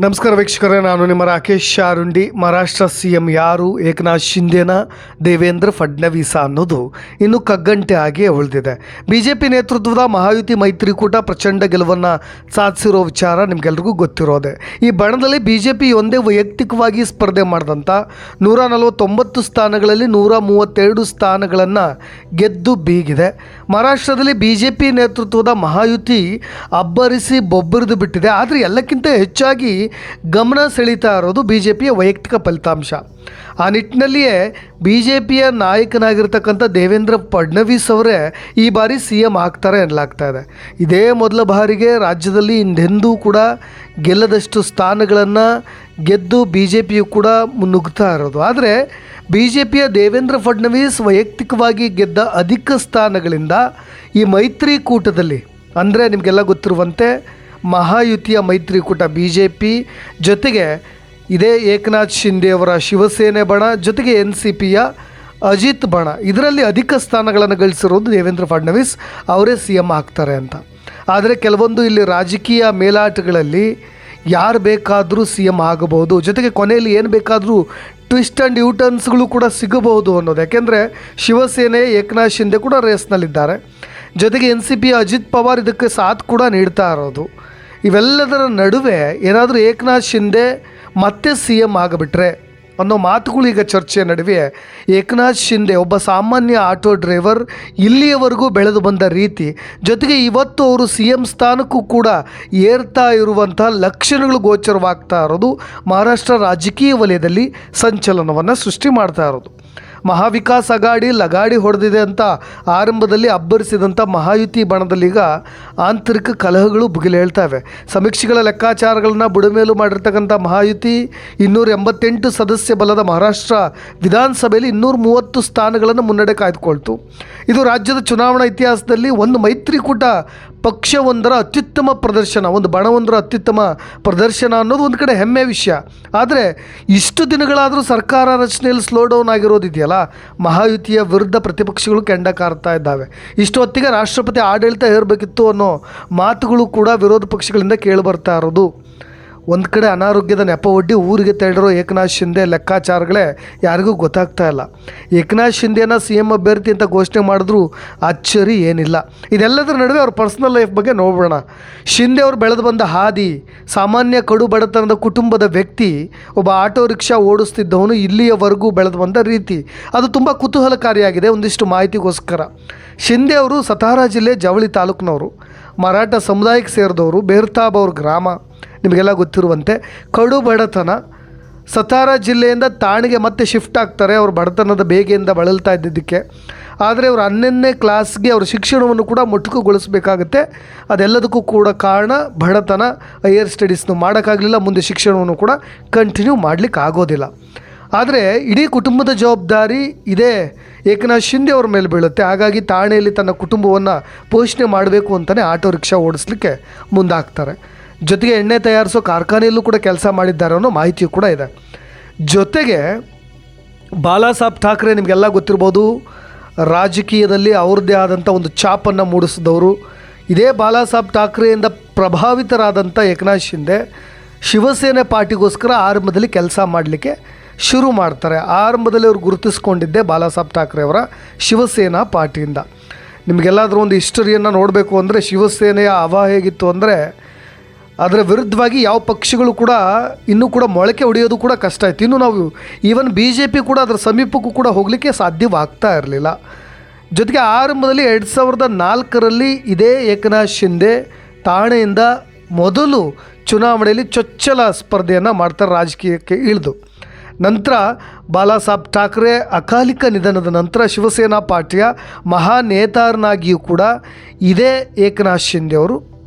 ನಮಸ್ಕಾರ ವೀಕ್ಷಕರೇ, ನಾನು ನಿಮ್ಮ ರಾಕೇಶ್ ಶಾರುಂಡಿ. ಮಹಾರಾಷ್ಟ್ರ CM ಯಾರು, ಏಕನಾಥ್ ಶಿಂದೆನ, ದೇವೇಂದ್ರ ಫಡ್ನವೀಸ ಅನ್ನೋದು ಇನ್ನೂ ಕಗ್ಗಂಟೆ ಆಗಿ ಉಳಿದಿದೆ. BJP ನೇತೃತ್ವದ ಮಹಾಯುತಿ ಮೈತ್ರಿಕೂಟ ಪ್ರಚಂಡ ಗೆಲುವನ್ನು ಸಾಧಿಸಿರೋ ವಿಚಾರ ನಿಮಗೆಲ್ರಿಗೂ ಗೊತ್ತಿರೋದೆ. ಈ ಬಣದಲ್ಲಿ BJP ಒಂದೇ ವೈಯಕ್ತಿಕವಾಗಿ ಸ್ಪರ್ಧೆ ಮಾಡಿದಂಥ 149 ಸ್ಥಾನಗಳಲ್ಲಿ 132 ಸ್ಥಾನಗಳನ್ನು ಗೆದ್ದು ಬೀಗಿದೆ. ಮಹಾರಾಷ್ಟ್ರದಲ್ಲಿ BJP ನೇತೃತ್ವದ ಮಹಾಯುತಿ ಅಬ್ಬರಿಸಿ ಬೊಬ್ಬರಿದು ಬಿಟ್ಟಿದೆ. ಆದರೆ ಎಲ್ಲಕ್ಕಿಂತ ಹೆಚ್ಚಾಗಿ ಗಮನ ಸೆಳೀತಾ ಇರೋದು BJPಯ ವೈಯಕ್ತಿಕ ಫಲಿತಾಂಶ. ಆ ನಿಟ್ಟಿನಲ್ಲಿಯೇ BJPಯ ನಾಯಕನಾಗಿರ್ತಕ್ಕಂಥ ದೇವೇಂದ್ರ ಫಡ್ನವೀಸ್ ಅವರೇ ಈ ಬಾರಿ CM ಆಗ್ತಾರೆ ಎನ್ನಲಾಗ್ತಾ ಇದೆ. ಇದೇ ಮೊದಲ ಬಾರಿಗೆ ರಾಜ್ಯದಲ್ಲಿ ಹಿಂದೆಂದೂ ಕೂಡ ಗೆಲ್ಲದಷ್ಟು ಸ್ಥಾನಗಳನ್ನು ಗೆದ್ದು BJPಯು ಕೂಡ ಮುನ್ನುಗ್ತಾ ಇರೋದು. ಆದರೆ BJPಯ ದೇವೇಂದ್ರ ಫಡ್ನವೀಸ್ ವೈಯಕ್ತಿಕವಾಗಿ ಗೆದ್ದ ಅಧಿಕ ಸ್ಥಾನಗಳಿಂದ ಈ ಮೈತ್ರಿಕೂಟದಲ್ಲಿ, ಅಂದರೆ ನಿಮಗೆಲ್ಲ ಗೊತ್ತಿರುವಂತೆ ಮಹಾಯುತಿಯ ಮೈತ್ರಿಕೂಟ BJP ಜೊತೆಗೆ ಇದೇ ಏಕನಾಥ್ ಶಿಂದೆಯವರ ಶಿವಸೇನೆ ಬಣ ಜೊತೆಗೆ NCPಯ ಅಜಿತ್ ಬಣ, ಇದರಲ್ಲಿ ಅಧಿಕ ಸ್ಥಾನಗಳನ್ನು ಗಳಿಸಿರೋದು ದೇವೇಂದ್ರ ಫಡ್ನವೀಸ್ ಅವರೇ CM ಆಗ್ತಾರೆ ಅಂತ. ಆದರೆ ಕೆಲವೊಂದು ಇಲ್ಲಿ ರಾಜಕೀಯ ಮೇಲಾಟಗಳಲ್ಲಿ ಯಾರು ಬೇಕಾದರೂ CM ಆಗಬಹುದು, ಜೊತೆಗೆ ಕೊನೆಯಲ್ಲಿ ಏನು ಬೇಕಾದರೂ ಟ್ವಿಸ್ಟ್ ಆ್ಯಂಡ್ ಯೂಟರ್ನ್ಸ್ಗಳು ಕೂಡ ಸಿಗಬಹುದು ಅನ್ನೋದು. ಯಾಕೆಂದರೆ ಶಿವಸೇನೆ ಏಕನಾಥ್ ಶಿಂದೆ ಕೂಡ ರೇಸ್ನಲ್ಲಿದ್ದಾರೆ, ಜೊತೆಗೆ NCPಯ ಅಜಿತ್ ಪವಾರ್ ಇದಕ್ಕೆ ಸಾಥ್ ಕೂಡ ನೀಡ್ತಾ ಇರೋದು. ಇವೆಲ್ಲದರ ನಡುವೆ ಏನಾದರೂ ಏಕನಾಥ್ ಶಿಂದೆ ಮತ್ತೆ CM ಆಗಿಬಿಟ್ರೆ ಅನ್ನೋ ಮಾತುಗಳು ಈಗ ಚರ್ಚೆಯ ನಡುವೆ ಏಕನಾಥ್ ಶಿಂದೆ ಒಬ್ಬ ಸಾಮಾನ್ಯ ಆಟೋ ಡ್ರೈವರ್, ಇಲ್ಲಿಯವರೆಗೂ ಬೆಳೆದು ಬಂದ ರೀತಿ, ಜೊತೆಗೆ ಇವತ್ತು ಅವರು CM ಸ್ಥಾನಕ್ಕೂ ಕೂಡ ಏರ್ತಾ ಇರುವಂಥ ಲಕ್ಷಣಗಳು ಗೋಚರವಾಗ್ತಾ ಇರೋದು ಮಹಾರಾಷ್ಟ್ರ ರಾಜಕೀಯ ವಲಯದಲ್ಲಿ ಸಂಚಲನವನ್ನು ಸೃಷ್ಟಿ ಮಾಡ್ತಾ ಇರೋದು. ಮಹಾವಿಕಾಸ್ ಅಘಾಡಿ ಲಗಾಡಿ ಹೊಡೆದಿದೆ ಅಂತ ಆರಂಭದಲ್ಲಿ ಅಬ್ಬರಿಸಿದಂಥ ಮಹಾಯುತಿ ಬಣದಲ್ಲೀಗ ಆಂತರಿಕ ಕಲಹಗಳು ಭುಗಿಲೇಳ್ತವೆ. ಸಮೀಕ್ಷೆಗಳ ಲೆಕ್ಕಾಚಾರಗಳನ್ನು ಬುಡಮೇಲು ಮಾಡಿರ್ತಕ್ಕಂಥ ಮಹಾಯುತಿ 288 ಸದಸ್ಯ ಬಲದ ಮಹಾರಾಷ್ಟ್ರ ವಿಧಾನಸಭೆಯಲ್ಲಿ 230 ಸ್ಥಾನಗಳನ್ನು ಮುನ್ನಡೆ ಕಾಯ್ದುಕೊಳ್ತು. ಇದು ರಾಜ್ಯದ ಚುನಾವಣಾ ಇತಿಹಾಸದಲ್ಲಿ ಒಂದು ಮೈತ್ರಿಕೂಟ ಪಕ್ಷವೊಂದರ ಅತ್ಯುತ್ತಮ ಪ್ರದರ್ಶನ, ಒಂದು ಬಣವೊಂದರ ಅತ್ಯುತ್ತಮ ಪ್ರದರ್ಶನ ಅನ್ನೋದು ಒಂದು ಕಡೆ ಹೆಮ್ಮೆ ವಿಷಯ. ಆದರೆ ಇಷ್ಟು ದಿನಗಳಾದರೂ ಸರ್ಕಾರ ರಚನೆಯಲ್ಲಿ ಸ್ಲೋ ಡೌನ್ ಆಗಿರೋದಿದೆಯಲ್ಲ, ಮಹಾಯುತಿಯ ವಿರುದ್ಧ ಪ್ರತಿಪಕ್ಷಗಳು ಕೆಂಡ ಕಾರ್ತಾ ಇದ್ದಾವೆ. ಇಷ್ಟು ಹೊತ್ತಿಗೆ ರಾಷ್ಟ್ರಪತಿ ಆಡಳಿತ ಹೇರಬೇಕಿತ್ತು ಅನ್ನೋ ಮಾತುಗಳು ಕೂಡ ವಿರೋಧ ಪಕ್ಷಗಳಿಂದ ಕೇಳಿಬರ್ತಾ ಇರೋದು. ಒಂದು ಕಡೆ ಅನಾರೋಗ್ಯದ ನೆಪ ಒಡ್ಡಿ ಊರಿಗೆ ತೆರಳಿರೋ ಏಕನಾಥ್ ಶಿಂದೆ ಲೆಕ್ಕಾಚಾರಗಳೇ ಯಾರಿಗೂ ಗೊತ್ತಾಗ್ತಾ ಇಲ್ಲ. ಏಕನಾಥ್ ಶಿಂದೆನ CM ಅಭ್ಯರ್ಥಿ ಅಂತ ಘೋಷಣೆ ಮಾಡಿದ್ರೂ ಅಚ್ಚರಿ ಏನಿಲ್ಲ. ಇದೆಲ್ಲದರ ನಡುವೆ ಅವ್ರ ಪರ್ಸ್ನಲ್ ಲೈಫ್ ಬಗ್ಗೆ ನೋಡೋಣ. ಶಿಂದೆ ಅವರು ಬೆಳೆದು ಬಂದ ಹಾದಿ, ಸಾಮಾನ್ಯ ಕಡು ಬಡತನದ ಕುಟುಂಬದ ವ್ಯಕ್ತಿ, ಒಬ್ಬ ಆಟೋ ರಿಕ್ಷಾ ಓಡಿಸ್ತಿದ್ದವನು ಇಲ್ಲಿಯವರೆಗೂ ಬೆಳೆದು ಬಂದ ರೀತಿ, ಅದು ತುಂಬ ಕುತೂಹಲಕಾರಿಯಾಗಿದೆ. ಒಂದಿಷ್ಟು ಮಾಹಿತಿಗೋಸ್ಕರ, ಶಿಂದೆ ಅವರು ಸತಾರಾ ಜಿಲ್ಲೆ ಜವಳಿ ತಾಲೂಕಿನವರು, ಮರಾಠ ಸಮುದಾಯಕ್ಕೆ ಸೇರಿದವರು. ಬೇರ್ತಾಬ್ ಅವ್ರ ಗ್ರಾಮ ನಿಮಗೆಲ್ಲ ಗೊತ್ತಿರುವಂತೆ ಕಡು ಬಡತನ. ಸತಾರಾ ಜಿಲ್ಲೆಯಿಂದ ತಾಣಿಗೆ ಮತ್ತೆ ಶಿಫ್ಟ್ ಆಗ್ತಾರೆ ಅವ್ರ ಬಡತನದ ಬೇಗೆಯಿಂದ ಬಳಲ್ತಾ ಇದ್ದಿದ್ದಕ್ಕೆ. ಆದರೆ ಅವರು 11ನೇ ಕ್ಲಾಸ್ಗೆ ಅವ್ರ ಶಿಕ್ಷಣವನ್ನು ಕೂಡ ಮೊಟಕುಗೊಳಿಸಬೇಕಾಗುತ್ತೆ. ಅದೆಲ್ಲದಕ್ಕೂ ಕೂಡ ಕಾರಣ ಬಡತನ. ಹೈಯರ್ ಸ್ಟಡೀಸ್ನು ಮಾಡೋಕ್ಕಾಗಲಿಲ್ಲ, ಮುಂದೆ ಶಿಕ್ಷಣವನ್ನು ಕೂಡ ಕಂಟಿನ್ಯೂ ಮಾಡಲಿಕ್ಕೆ ಆಗೋದಿಲ್ಲ. ಆದರೆ ಇಡೀ ಕುಟುಂಬದ ಜವಾಬ್ದಾರಿ ಇದೇ ಏಕನಾಥ್ ಶಿಂದೆ ಅವ್ರ ಮೇಲೆ ಬೀಳುತ್ತೆ. ಹಾಗಾಗಿ ಠಾಣೆಯಲ್ಲಿ ತನ್ನ ಕುಟುಂಬವನ್ನು ಪೋಷಣೆ ಮಾಡಬೇಕು ಅಂತಲೇ ಆಟೋ ರಿಕ್ಷಾ ಓಡಿಸ್ಲಿಕ್ಕೆ ಮುಂದಾಗ್ತಾರೆ. ಜೊತೆಗೆ ಎಣ್ಣೆ ತಯಾರಿಸೋ ಕಾರ್ಖಾನೆಯಲ್ಲೂ ಕೂಡ ಕೆಲಸ ಮಾಡಿದ್ದಾರೆ ಅನ್ನೋ ಮಾಹಿತಿಯೂ ಕೂಡ ಇದೆ. ಜೊತೆಗೆ ಬಾಲಾಸಾಬ್ ಠಾಕ್ರೆ ನಿಮಗೆಲ್ಲ ಗೊತ್ತಿರ್ಬೋದು, ರಾಜಕೀಯದಲ್ಲಿ ಅವ್ರದ್ದೇ ಆದಂಥ ಒಂದು ಛಾಪನ್ನು ಮೂಡಿಸಿದವರು. ಇದೇ ಬಾಲಾಸಾಬ್ ಠಾಕ್ರೆಯಿಂದ ಪ್ರಭಾವಿತರಾದಂಥ ಏಕನಾಥ್ ಶಿಂದೆ ಶಿವಸೇನೆ ಪಾರ್ಟಿಗೋಸ್ಕರ ಆರಂಭದಲ್ಲಿ ಕೆಲಸ ಮಾಡಲಿಕ್ಕೆ ಶುರು ಮಾಡ್ತಾರೆ. ಆರಂಭದಲ್ಲಿ ಅವರು ಗುರುತಿಸ್ಕೊಂಡಿದ್ದೆ ಬಾಲಾಸಾಬ್ ಠಾಕ್ರೆ ಅವರ ಶಿವಸೇನಾ ಪಾರ್ಟಿಯಿಂದ. ನಿಮಗೆಲ್ಲಾದರೂ ಒಂದು ಹಿಸ್ಟರಿಯನ್ನು ನೋಡಬೇಕು ಅಂದರೆ ಶಿವಸೇನೆಯ ಹವಾ ಹೇಗಿತ್ತು ಅಂದರೆ, ಅದರ ವಿರುದ್ಧವಾಗಿ ಯಾವ ಪಕ್ಷಗಳು ಕೂಡ ಇನ್ನೂ ಕೂಡ ಮೊಳಕೆ ಹೊಡೆಯೋದು ಕೂಡ ಕಷ್ಟ ಇತ್ತು. ಇನ್ನು ನಾವು ಈವನ್ BJP ಕೂಡ ಅದರ ಸಮೀಪಕ್ಕೂ ಕೂಡ ಹೋಗಲಿಕ್ಕೆ ಸಾಧ್ಯವಾಗ್ತಾ ಇರಲಿಲ್ಲ. ಜೊತೆಗೆ ಆರಂಭದಲ್ಲಿ 2004ರಲ್ಲಿ ಇದೇ ಏಕನಾಥ್ ಶಿಂದೆ ಠಾಣೆಯಿಂದ ಮೊದಲು ಚುನಾವಣೆಯಲ್ಲಿ ಚೊಚ್ಚಲ ಸ್ಪರ್ಧೆಯನ್ನು ಮಾಡ್ತಾರೆ ರಾಜಕೀಯಕ್ಕೆ ಇಳಿದು. ನಂತರ ಬಾಲಾಸಾಬ್ ಠಾಕ್ರೆ ಅಕಾಲಿಕ ನಿಧನದ ನಂತರ ಶಿವಸೇನಾ ಪಾರ್ಟಿಯ ಮಹಾನೇತಾರನಾಗಿಯೂ ಕೂಡ ಇದೇ ಏಕನಾಥ್ ಶಿಂದೆ ಅವರು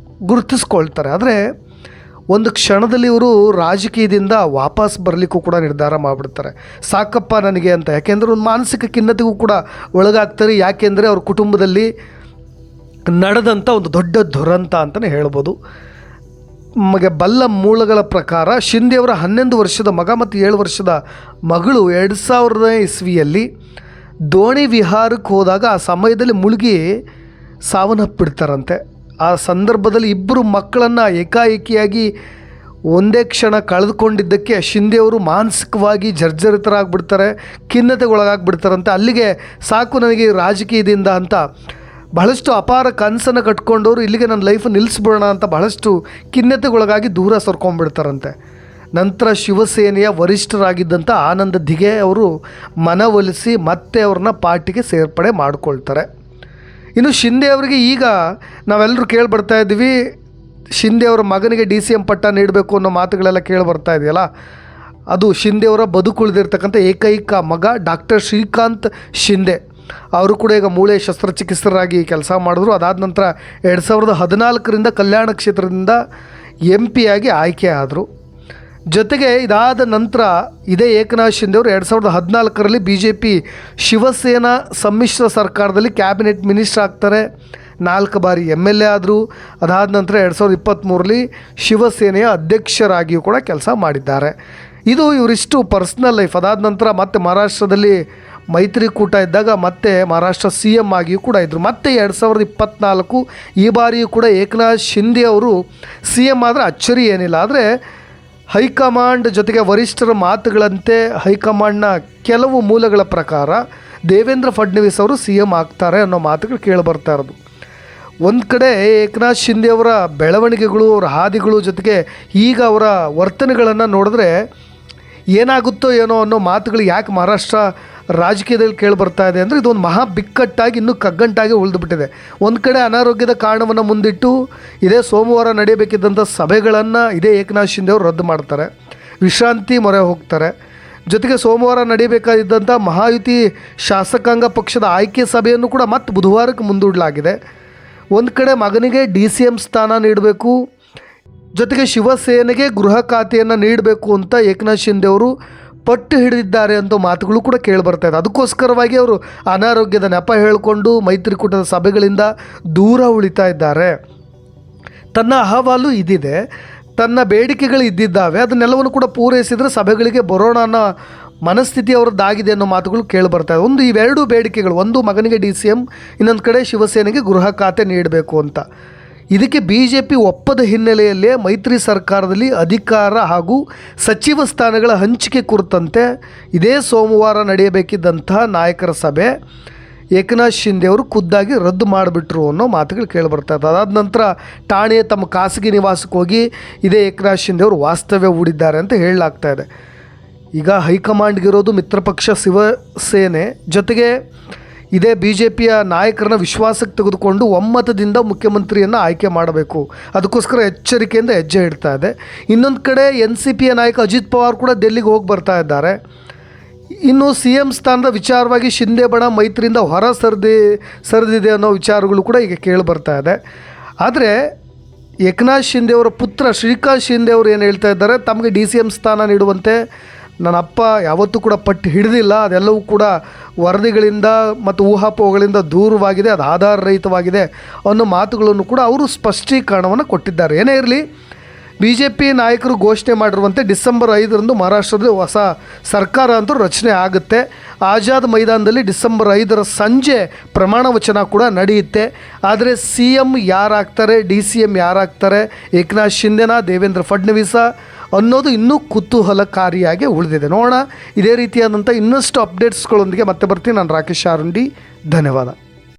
ಗುರುತಿಸ್ಕೊಳ್ತಾರೆ. ಆದರೆ ಒಂದು ಕ್ಷಣದಲ್ಲಿ ಇವರು ರಾಜಕೀಯದಿಂದ ವಾಪಸ್ ಬರಲಿಕ್ಕೂ ಕೂಡ ನಿರ್ಧಾರ ಮಾಡಿಬಿಡ್ತಾರೆ. ಸಾಕಪ್ಪ ನನಗೆ ಅಂತ. ಯಾಕೆಂದರೆ ಒಂದು ಮಾನಸಿಕ ಖಿನ್ನತೆಗೂ ಕೂಡ ಒಳಗಾಗ್ತಾರೆ. ಯಾಕೆಂದರೆ ಅವ್ರ ಕುಟುಂಬದಲ್ಲಿ ನಡೆದಂಥ ಒಂದು ದೊಡ್ಡ ದುರಂತ ಅಂತಲೇ ಹೇಳ್ಬೋದು. ನಮಗೆ ಬಲ್ಲ ಮೂಲಗಳ ಪ್ರಕಾರ ಶಿಂದೆಯವರ 11 ವರ್ಷದ ಮಗ ಮತ್ತು 7 ವರ್ಷದ ಮಗಳು 2000ನೇ ಇಸ್ವಿಯಲ್ಲಿ ದೋಣಿ ವಿಹಾರಕ್ಕೆ ಹೋದಾಗ ಆ ಸಮಯದಲ್ಲಿ ಮುಳುಗಿ ಸಾವನ್ನಪ್ಪಿಡ್ತಾರಂತೆ. ಆ ಸಂದರ್ಭದಲ್ಲಿ ಇಬ್ಬರು ಮಕ್ಕಳನ್ನು ಏಕಾಏಕಿಯಾಗಿ ಒಂದೇ ಕ್ಷಣ ಕಳೆದುಕೊಂಡಿದ್ದಕ್ಕೆ ಶಿಂದೆಯವರು ಮಾನಸಿಕವಾಗಿ ಜರ್ಜರಿತರಾಗ್ಬಿಡ್ತಾರೆ, ಖಿನ್ನತೆಗೊಳಗಾಗ್ಬಿಡ್ತಾರಂತೆ. ಅಲ್ಲಿಗೆ ಸಾಕು ನನಗೆ ಈ ರಾಜಕೀಯದಿಂದ ಅಂತ ಬಹಳಷ್ಟು ಅಪಾರ ಕನಸನ್ನು ಕಟ್ಕೊಂಡವರು ಇಲ್ಲಿಗೆ ನನ್ನ ಲೈಫ್ ನಿಲ್ಲಿಸ್ಬಿಡೋಣ ಅಂತ ಬಹಳಷ್ಟು ಖಿನ್ನತೆಗೊಳಗಾಗಿ ದೂರ ಸರ್ಕೊಂಡ್ಬಿಡ್ತಾರಂತೆ. ನಂತರ ಶಿವಸೇನೆಯ ವರಿಷ್ಠರಾಗಿದ್ದಂಥ ಆನಂದ ದಿಘೆ ಅವರು ಮನವೊಲಿಸಿ ಮತ್ತೆ ಅವ್ರನ್ನ ಪಾರ್ಟಿಗೆ ಸೇರ್ಪಡೆ ಮಾಡಿಕೊಳ್ತಾರೆ. ಇನ್ನು ಶಿಂದೆ ಅವರಿಗೆ ಈಗ ನಾವೆಲ್ಲರೂ ಕೇಳಿಬರ್ತಾ ಇದ್ದೀವಿ, ಶಿಂದೆ ಅವರ ಮಗನಿಗೆ DCM ಪಟ್ಟ ನೀಡಬೇಕು ಅನ್ನೋ ಮಾತುಗಳೆಲ್ಲ ಕೇಳಿಬರ್ತಾ ಇದೆಯಲ್ಲ, ಅದು ಶಿಂದೆಯವರ ಬದುಕುಳಿದಿರ್ತಕ್ಕಂಥ ಏಕೈಕ ಮಗ ಡಾಕ್ಟರ್ ಶ್ರೀಕಾಂತ್ ಶಿಂದೆ. ಅವರು ಕೂಡ ಈಗ ಮೂಳೆ ಶಸ್ತ್ರಚಿಕಿತ್ಸಕರಾಗಿ ಕೆಲಸ ಮಾಡಿದ್ರು. ಅದಾದ ನಂತರ 2014ರಿಂದ ಕಲ್ಯಾಣ ಕ್ಷೇತ್ರದಿಂದ MP ಆಗಿ ಆಯ್ಕೆ ಆದರು. ಜೊತೆಗೆ ಇದಾದ ನಂತರ ಇದೇ ಏಕನಾಥ್ ಶಿಂದೆ ಅವರು 2014ರಲ್ಲಿ BJP ಶಿವಸೇನಾ ಸಮ್ಮಿಶ್ರ ಸರ್ಕಾರದಲ್ಲಿ ಕ್ಯಾಬಿನೆಟ್ ಮಿನಿಸ್ಟರ್ ಆಗ್ತಾರೆ. 4 ಬಾರಿ MLA ಆದರು. ಅದಾದ ನಂತರ 2023ರಲ್ಲಿ ಶಿವಸೇನೆಯ ಅಧ್ಯಕ್ಷರಾಗಿಯೂ ಕೂಡ ಕೆಲಸ ಮಾಡಿದ್ದಾರೆ. ಇದು ಇವರಿಷ್ಟು ಪರ್ಸ್ನಲ್ ಲೈಫ್. ಅದಾದ ನಂತರ ಮತ್ತೆ ಮಹಾರಾಷ್ಟ್ರದಲ್ಲಿ ಮೈತ್ರಿಕೂಟ ಇದ್ದಾಗ ಮತ್ತೆ ಮಹಾರಾಷ್ಟ್ರ CM ಆಗಿಯೂ ಕೂಡ ಇದ್ದರು. ಮತ್ತೆ 2024 ಈ ಬಾರಿಯೂ ಕೂಡ ಏಕನಾಥ್ ಶಿಂದೆ ಅವರು CM ಆದರೆ ಅಚ್ಚರಿ ಏನಿಲ್ಲ. ಆದರೆ ಹೈಕಮಾಂಡ್ ಜೊತೆಗೆ ವರಿಷ್ಠರ ಮಾತುಗಳಂತೆ ಹೈಕಮಾಂಡ್ನ ಕೆಲವು ಮೂಲಗಳ ಪ್ರಕಾರ ದೇವೇಂದ್ರ ಫಡ್ನವೀಸ್ ಅವರು CM ಆಗ್ತಾರೆ ಅನ್ನೋ ಮಾತುಗಳು ಕೇಳಿಬರ್ತಾ ಇರೋದು. ಒಂದು ಕಡೆ ಏಕನಾಥ್ ಶಿಂದೆ ಅವರ ಬೆಳವಣಿಗೆಗಳು, ಅವರ ಹಾದಿಗಳು, ಜೊತೆಗೆ ಈಗ ಅವರ ವರ್ತನೆಗಳನ್ನು ನೋಡಿದ್ರೆ ಏನಾಗುತ್ತೋ ಏನೋ ಅನ್ನೋ ಮಾತುಗಳು ಯಾಕೆ ಮಹಾರಾಷ್ಟ್ರ ರಾಜಕೀಯದಲ್ಲಿ ಕೇಳಿಬರ್ತಾ ಇದೆ ಅಂದರೆ ಇದೊಂದು ಮಹಾ ಬಿಕ್ಕಟ್ಟಾಗಿ ಇನ್ನೂ ಕಗ್ಗಂಟಾಗಿ ಉಳಿದುಬಿಟ್ಟಿದೆ. ಒಂದು ಕಡೆ ಅನಾರೋಗ್ಯದ ಕಾರಣವನ್ನು ಮುಂದಿಟ್ಟು ಇದೇ ಸೋಮವಾರ ನಡೆಯಬೇಕಿದ್ದಂಥ ಸಭೆಗಳನ್ನು ಇದೇ ಏಕನಾಥ್ ಶಿಂದೆ ಅವರು ರದ್ದು ಮಾಡ್ತಾರೆ, ವಿಶ್ರಾಂತಿ ಮೊರೆ ಹೋಗ್ತಾರೆ. ಜೊತೆಗೆ ಸೋಮವಾರ ನಡೆಯಬೇಕಾಗಿದ್ದಂಥ ಮಹಾಯುತಿ ಶಾಸಕಾಂಗ ಪಕ್ಷದ ಆಯ್ಕೆ ಸಭೆಯನ್ನು ಕೂಡ ಮತ್ತೆ ಬುಧವಾರಕ್ಕೆ ಮುಂದೂಡಲಾಗಿದೆ. ಒಂದು ಕಡೆ ಮಗನಿಗೆ DCM ಸ್ಥಾನ ನೀಡಬೇಕು, ಜೊತೆಗೆ ಶಿವಸೇನೆಗೆ ಗೃಹ ಖಾತೆಯನ್ನು ನೀಡಬೇಕು ಅಂತ ಏಕನಾಥ್ ಶಿಂದೆ ಅವರು ಪಟ್ಟು ಹಿಡಿದಿದ್ದಾರೆ ಅಂತ ಮಾತುಗಳು ಕೂಡ ಕೇಳಿಬರ್ತಾ ಇದೆ. ಅದಕ್ಕೋಸ್ಕರವಾಗಿ ಅವರು ಅನಾರೋಗ್ಯದ ನೆಪ ಹೇಳಿಕೊಂಡು ಮೈತ್ರಿಕೂಟದ ಸಭೆಗಳಿಂದ ದೂರ ಉಳಿತಾ ಇದ್ದಾರೆ. ತನ್ನ ಅಹವಾಲು ಇದಿದೆ, ತನ್ನ ಬೇಡಿಕೆಗಳು ಇದ್ದಿದ್ದಾವೆ, ಅದನ್ನೆಲ್ಲವನ್ನು ಕೂಡ ಪೂರೈಸಿದರೆ ಸಭೆಗಳಿಗೆ ಬರೋಣ ಅನ್ನೋ ಮನಸ್ಥಿತಿ ಅವರದ್ದಾಗಿದೆ ಅನ್ನೋ ಮಾತುಗಳು ಕೇಳಿಬರ್ತಾ ಇದೆ. ಒಂದು ಇವೆರಡು ಬೇಡಿಕೆಗಳು, ಒಂದು ಮಗನಿಗೆ DCM, ಇನ್ನೊಂದು ಕಡೆ ಶಿವಸೇನೆಗೆ ಗೃಹ ಖಾತೆ ನೀಡಬೇಕು ಅಂತ. ಇದಕ್ಕೆ BJP ಒಪ್ಪದ ಹಿನ್ನೆಲೆಯಲ್ಲೇ ಮೈತ್ರಿ ಸರ್ಕಾರದಲ್ಲಿ ಅಧಿಕಾರ ಹಾಗೂ ಸಚಿವ ಸ್ಥಾನಗಳ ಹಂಚಿಕೆ ಕುರಿತಂತೆ ಇದೇ ಸೋಮವಾರ ನಡೆಯಬೇಕಿದ್ದಂತಹ ನಾಯಕರ ಸಭೆ ಏಕನಾಥ್ ಶಿಂದೆ ಅವರು ಖುದ್ದಾಗಿ ರದ್ದು ಮಾಡಿಬಿಟ್ರು ಅನ್ನೋ ಮಾತುಗಳು ಕೇಳಿಬರ್ತಾ ಇದೆ. ಅದಾದ ನಂತರ ಠಾಣೆಯ ತಮ್ಮ ಖಾಸಗಿ ನಿವಾಸಕ್ಕೆ ಹೋಗಿ ಇದೇ ಏಕನಾಥ್ ಶಿಂದೆ ಅವರು ವಾಸ್ತವ್ಯ ಹೂಡಿದ್ದಾರೆ ಅಂತ ಹೇಳಲಾಗ್ತಾ ಇದೆ. ಈಗ ಹೈಕಮಾಂಡ್ಗಿರೋದು ಮಿತ್ರಪಕ್ಷ ಶಿವಸೇನೆ, ಜೊತೆಗೆ ಇದೇ BJPಯ ನಾಯಕರನ್ನ ವಿಶ್ವಾಸಕ್ಕೆ ತೆಗೆದುಕೊಂಡು ಒಮ್ಮತದಿಂದ ಮುಖ್ಯಮಂತ್ರಿಯನ್ನು ಆಯ್ಕೆ ಮಾಡಬೇಕು. ಅದಕ್ಕೋಸ್ಕರ ಎಚ್ಚರಿಕೆಯಿಂದ ಹೆಜ್ಜೆ ಇಡ್ತಾ ಇದೆ. ಇನ್ನೊಂದು ಕಡೆ NCPಯ ನಾಯಕ ಅಜಿತ್ ಪವಾರ್ ಕೂಡ ಡೆಲ್ಲಿಗೆ ಹೋಗಿ ಬರ್ತಾ ಇದ್ದಾರೆ. ಇನ್ನು CM ಸ್ಥಾನದ ವಿಚಾರವಾಗಿ ಶಿಂದೆ ಬಣ ಮೈತ್ರಿಯಿಂದ ಹೊರ ಸರಿದಿದೆ ಅನ್ನೋ ವಿಚಾರಗಳು ಕೂಡ ಈಗ ಕೇಳಿಬರ್ತಾ ಇದೆ. ಆದರೆ ಏಕನಾಥ್ ಶಿಂದೆ ಅವರ ಪುತ್ರ ಶ್ರೀಕಾಂತ್ ಶಿಂದೆ ಅವರು ಏನು ಹೇಳ್ತಾ ಇದ್ದಾರೆ, ತಮಗೆ DCM ಸ್ಥಾನ ನೀಡುವಂತೆ ನನ್ನ ಅಪ್ಪ ಯಾವತ್ತೂ ಕೂಡ ಪಟ್ಟು ಹಿಡಿದಿಲ್ಲ, ಅದೆಲ್ಲವೂ ಕೂಡ ವರದಿಗಳಿಂದ ಮತ್ತು ಊಹಾಪೋಹಗಳಿಂದ ದೂರವಾಗಿದೆ, ಅದು ಆಧಾರರಹಿತವಾಗಿದೆ ಅನ್ನೋ ಮಾತುಗಳನ್ನು ಕೂಡ ಅವರು ಸ್ಪಷ್ಟೀಕರಣವನ್ನು ಕೊಟ್ಟಿದ್ದಾರೆ. ಏನೇ ಇರಲಿ, BJP ನಾಯಕರು ಘೋಷಣೆ ಮಾಡಿರುವಂತೆ ಡಿಸೆಂಬರ್ 5ರಂದು ಮಹಾರಾಷ್ಟ್ರದಲ್ಲಿ ಹೊಸ ಸರ್ಕಾರ ಅಂತೂ ರಚನೆ ಆಗುತ್ತೆ. ಆಜಾದ್ ಮೈದಾನದಲ್ಲಿ ಡಿಸೆಂಬರ್ 5ರ ಸಂಜೆ ಪ್ರಮಾಣ ವಚನ ಕೂಡ ನಡೆಯುತ್ತೆ. ಆದರೆ CM ಯಾರಾಗ್ತಾರೆ, DCM ಯಾರಾಗ್ತಾರೆ, ಏಕನಾಥ್ ಶಿಂದೆನಾ, ದೇವೇಂದ್ರ ಫಡ್ನವೀಸ ಅನ್ನೋದು ಇನ್ನೂ ಕುತೂಹಲಕಾರಿಯಾಗಿ ಉಳಿದಿದೆ. ನೋಡೋಣ. ಇದೇ ರೀತಿಯಾದಂಥ ಇನ್ನಷ್ಟು ಅಪ್ಡೇಟ್ಸ್ಗಳೊಂದಿಗೆ ಮತ್ತೆ ಬರ್ತೀನಿ. ನಾನು ರಾಕೇಶ್ ಆರುಂಡಿ. ಧನ್ಯವಾದ.